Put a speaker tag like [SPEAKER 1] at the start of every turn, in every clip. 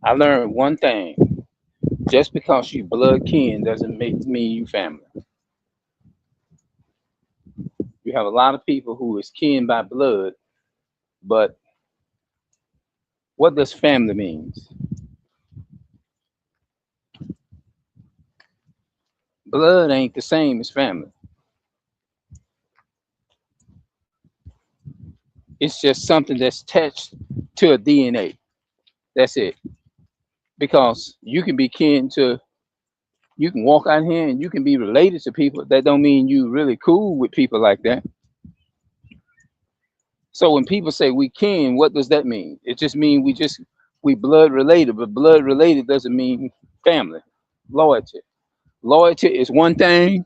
[SPEAKER 1] I learned one thing. Just because you blood kin doesn't mean you family. You have a lot of people who is kin by blood, but what does family means? Blood ain't the same as family. It's just something that's attached to a DNA. That's it. Because you can be kin to, you can walk out here and you can be related to people. That don't mean you really cool with people like that. So when people say we kin, what does that mean? It just means we blood related, but blood related doesn't mean family. Loyalty. Loyalty is one thing,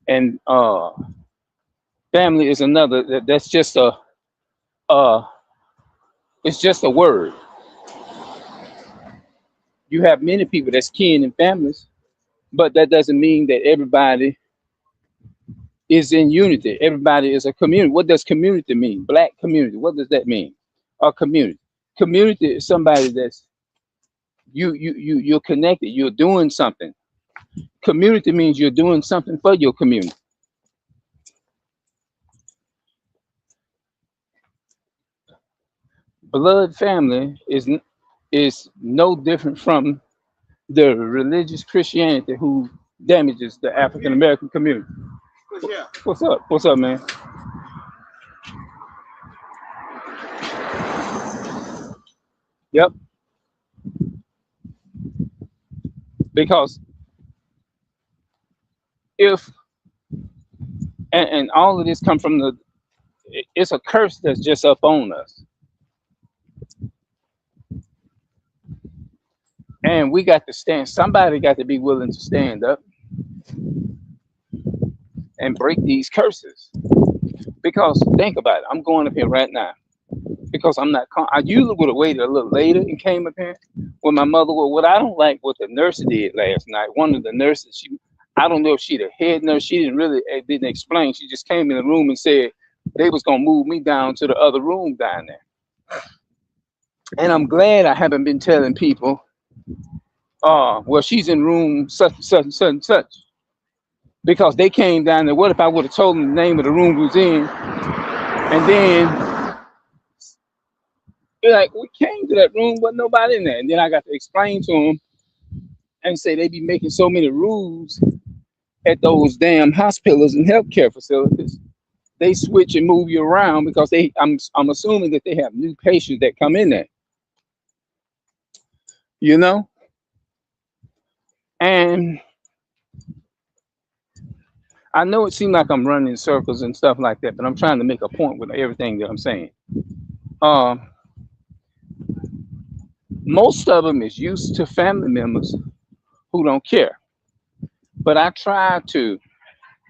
[SPEAKER 1] and family is another. That's just a uh, it's just a word. You have many people that's kin and families, but that doesn't mean that everybody is in unity. Everybody is a community. What does community mean? Black community. What does that mean? A community. Community is somebody that's you're connected. You're doing something. Community means you're doing something for your community. Blood family is no different from the religious Christianity who damages the African American community. What's up? What's up, man? Yep. Because if and all of this come from it's a curse that's just up on us, and we got to stand. Somebody got to be willing to stand up and break these curses. Because think about it. I'm going up here right now because I'm not. I usually would have waited a little later and came up here when my mother. Well, what I don't like what the nurse did last night. One of the nurses, I don't know if she the head nurse. She didn't explain. She just came in the room and said they was gonna move me down to the other room down there. And I'm glad I haven't been telling people, well, she's in room such and such and such and such, because they came down there. What if I would have told them the name of the room we was in, and then they're like, we came to that room, but nobody in there. And then I got to explain to them and say they be making so many rules at those damn hospitals and healthcare facilities. They switch and move you around because I'm assuming that they have new patients that come in there, you know? And I know it seems like I'm running in circles and stuff like that, but I'm trying to make a point with everything that I'm saying. Uh, Most of them is used to family members who don't care. But I try to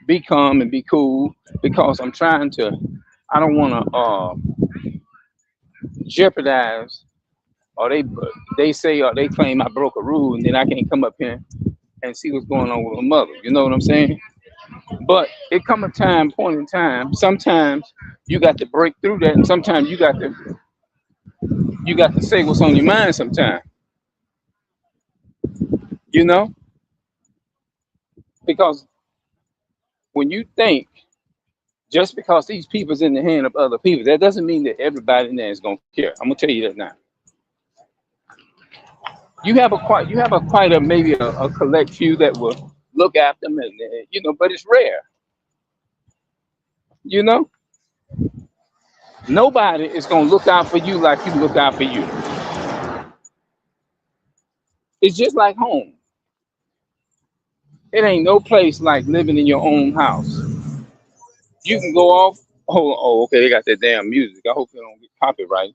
[SPEAKER 1] be calm and be cool because I'm trying to. I don't want to jeopardize, or they say or they claim I broke a rule, and then I can't come up here and see what's going on with my mother. You know what I'm saying? But it come a time, point in time. Sometimes you got to break through that, and sometimes you got to say what's on your mind. Sometimes, you know, because when you think just because these people's in the hand of other people, that doesn't mean that everybody in there is gonna care. I'm gonna tell you that now. You have a quite a maybe a collect few that will look after them, and but it's rare. You know, nobody is gonna look out for you like you look out for you. It's just like home. It ain't no place like living in your own house. You can go off. Oh, okay, they got that damn music. I hope they don't get copyright.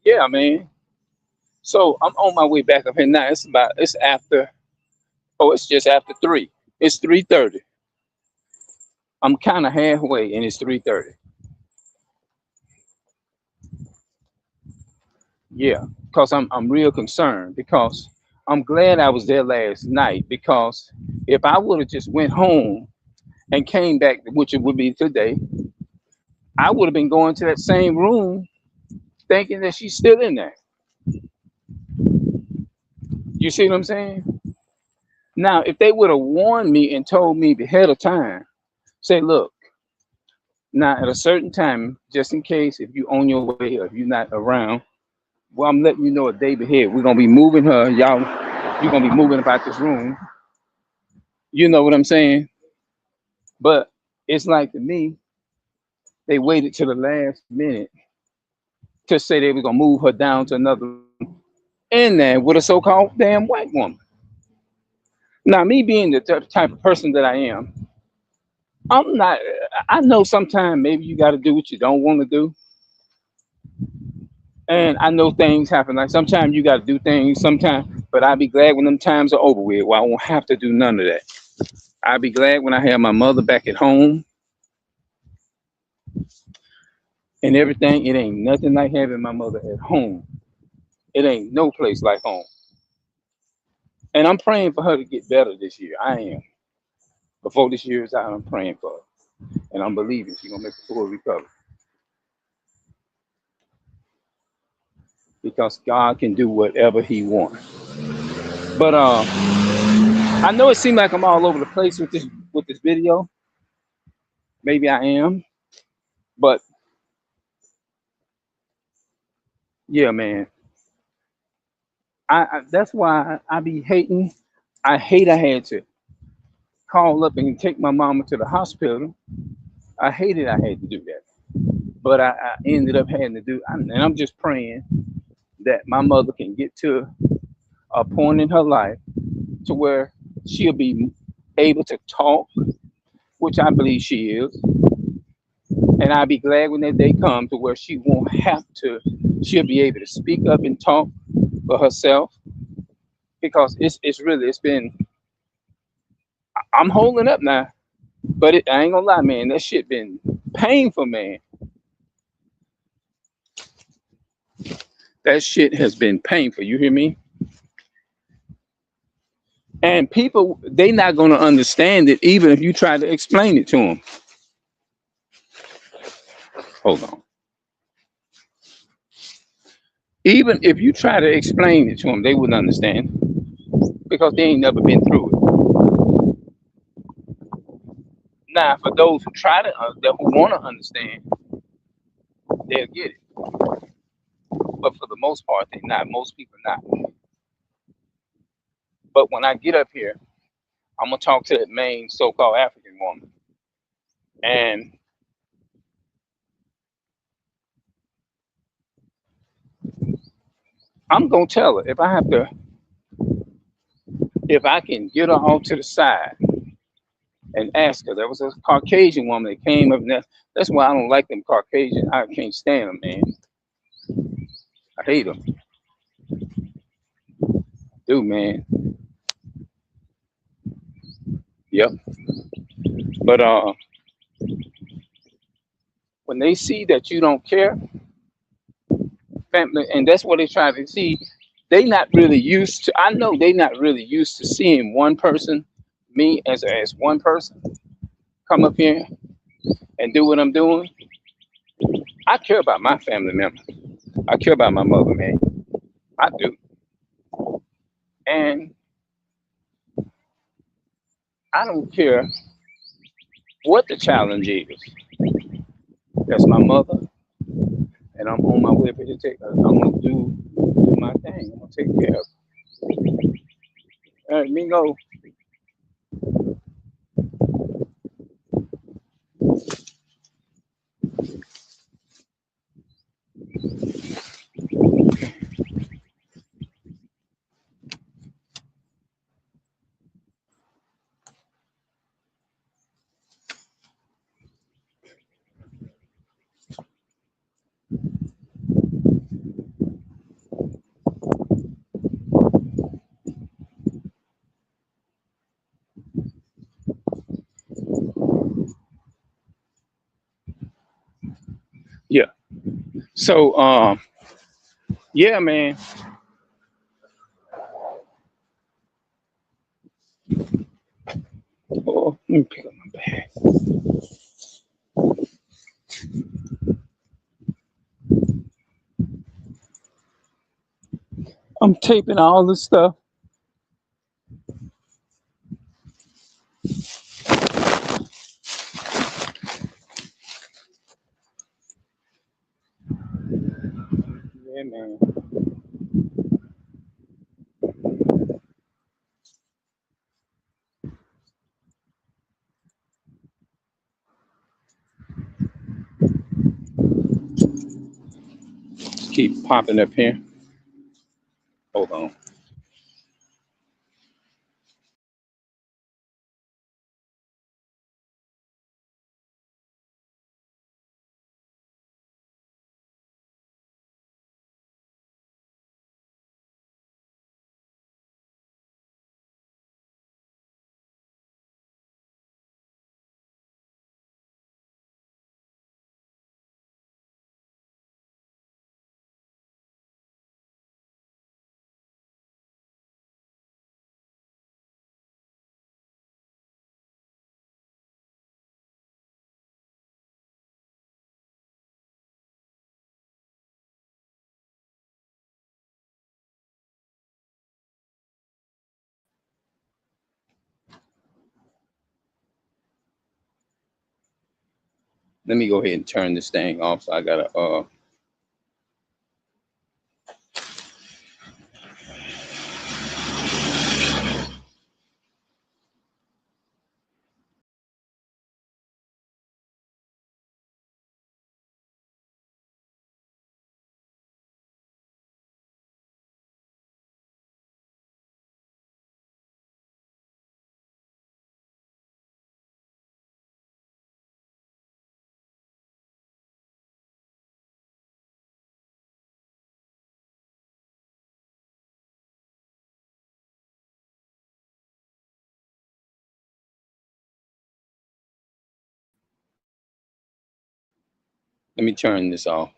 [SPEAKER 1] Yeah, man. So I'm on my way back up here now. It's after. Oh, it's just after 3. It's 3:30. I'm kind of halfway, and it's 3:30. Yeah, because I'm real concerned because I'm glad I was there last night because if I would have just went home and came back, which it would be today, I would have been going to that same room thinking that she's still in there. You see what I'm saying? Now, if they would have warned me and told me ahead of time, say, look, now at a certain time, just in case if you on your way or if you're not around, well, I'm letting you know a day ahead. We're gonna be moving her, y'all. You're gonna be moving about this room. You know what I'm saying? But it's like to me, they waited to the last minute to say they were gonna move her down to another room in there with a so-called damn white woman. Now, me being the type of person that I am, I'm not. I know sometimes maybe you got to do what you don't want to do, and I know things happen. Like sometimes you got to do things sometimes, but I'll be glad when them times are over with, where I won't have to do none of that. I'll be glad when I have my mother back at home and everything. It ain't nothing like having my mother at home. It ain't no place like home. And I'm praying for her to get better this year. I am. Before this year is out, I'm praying for her, and I'm believing she's gonna make a full recovery because God can do whatever He wants. But I know it seems like I'm all over the place with this video. Maybe I am, but yeah, man. I that's why I be hating. I hate I had to call up and take my mama to the hospital. I hated I had to do that, but I ended up having to do. And I'm just praying that my mother can get to a point in her life to where she'll be able to talk, which I believe she is, and I'll be glad when that day comes to where she won't have to. She'll be able to speak up and talk for herself because it's been. I'm holding up now, but I ain't gonna lie, man. That shit been painful, man. That shit has been painful. You hear me? And people, they not gonna understand it even if you try to explain it to them. Hold on. Even if you try to explain it to them, they wouldn't understand because they ain't never been through it. Now, for those who try to, who want to understand, they'll get it. But for the most part, they not. Most people not. But when I get up here, I'm gonna talk to that main so-called African woman, and I'm gonna tell her if I can get her off to the side and ask her. There was a Caucasian woman that came up, and that's why I don't like them Caucasian. I can't stand them, man. I hate them, dude, man. Yep. But when they see that you don't care, family, and that's what they try to see. They not really used to. I know they not really used to seeing one person, me as one person, come up here and do what I'm doing. I care about my family members. I care about my mother, man. I do. And I don't care what the challenge is. That's my mother, and I'm on my way up here to take her. I'm gonna do my thing. I'm gonna take care of her. All right, Mingo. Yeah. So, yeah, man. Oh, let me pick up my bag. I'm taping all this stuff Yeah, man. Keep popping up here. Hold on. Let me go ahead and turn this thing off. So I gotta let me turn this off.